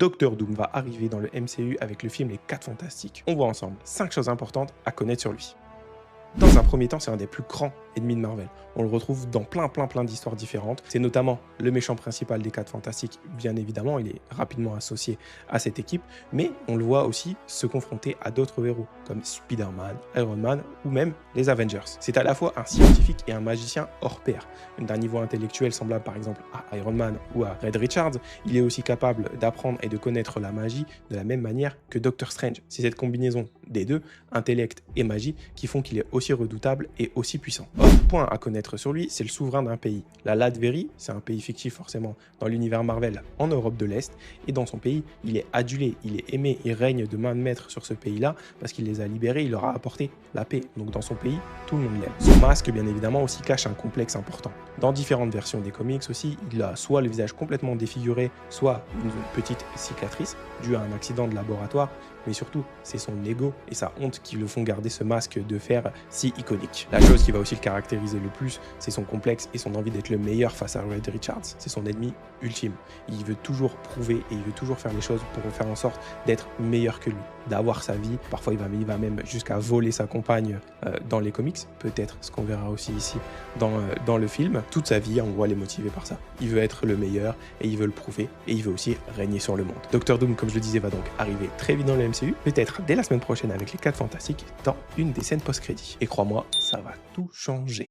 Docteur Doom va arriver dans le MCU avec le film Les 4 Fantastiques. On voit ensemble 5 choses importantes à connaître sur lui. Dans un premier temps, c'est un des plus grands ennemis de Marvel. On le retrouve dans plein d'histoires différentes. C'est notamment le méchant principal des 4 Fantastiques. Bien évidemment, il est rapidement associé à cette équipe, mais on le voit aussi se confronter à d'autres héros, comme Spider-Man, Iron Man ou même les Avengers. C'est à la fois un scientifique et un magicien hors pair. D'un niveau intellectuel semblable par exemple à Iron Man ou à Red Richards, il est aussi capable d'apprendre et de connaître la magie de la même manière que Doctor Strange. C'est cette combinaison des deux, intellect et magie, qui font qu'il est aussi redoutable et aussi puissant. Autre point à connaître sur lui, c'est le souverain d'un pays. La Latverie, c'est un pays fictif forcément dans l'univers Marvel en Europe de l'Est, et dans son pays, il est adulé, il est aimé, il règne de main de maître sur ce pays-là parce qu'il les a libérés, il leur a apporté la paix. Donc dans son pays, tout le monde l'aime. Son masque, bien évidemment, aussi cache un complexe important. Dans différentes versions des comics aussi, il a soit le visage complètement défiguré, soit une petite cicatrice due à un accident de laboratoire, mais surtout, c'est son ego et sa honte qui le font garder ce masque de fer si iconique. La chose qui va aussi le caractériser le plus, c'est son complexe et son envie d'être le meilleur face à Red Richards. C'est son ennemi ultime. Il veut toujours prouver et il veut toujours faire les choses pour faire en sorte d'être meilleur que lui, d'avoir sa vie. Parfois, il va même jusqu'à voler sa compagne dans les comics, peut-être ce qu'on verra aussi ici dans le film. Toute sa vie, on voit les motiver par ça. Il veut être le meilleur et il veut le prouver et il veut aussi régner sur le monde. Docteur Doom, comme je le disais, va donc arriver très vite dans le MCU, peut-être dès la semaine prochaine avec les 4 Fantastiques dans une des scènes post-crédit. Et crois-moi, ça va tout changer.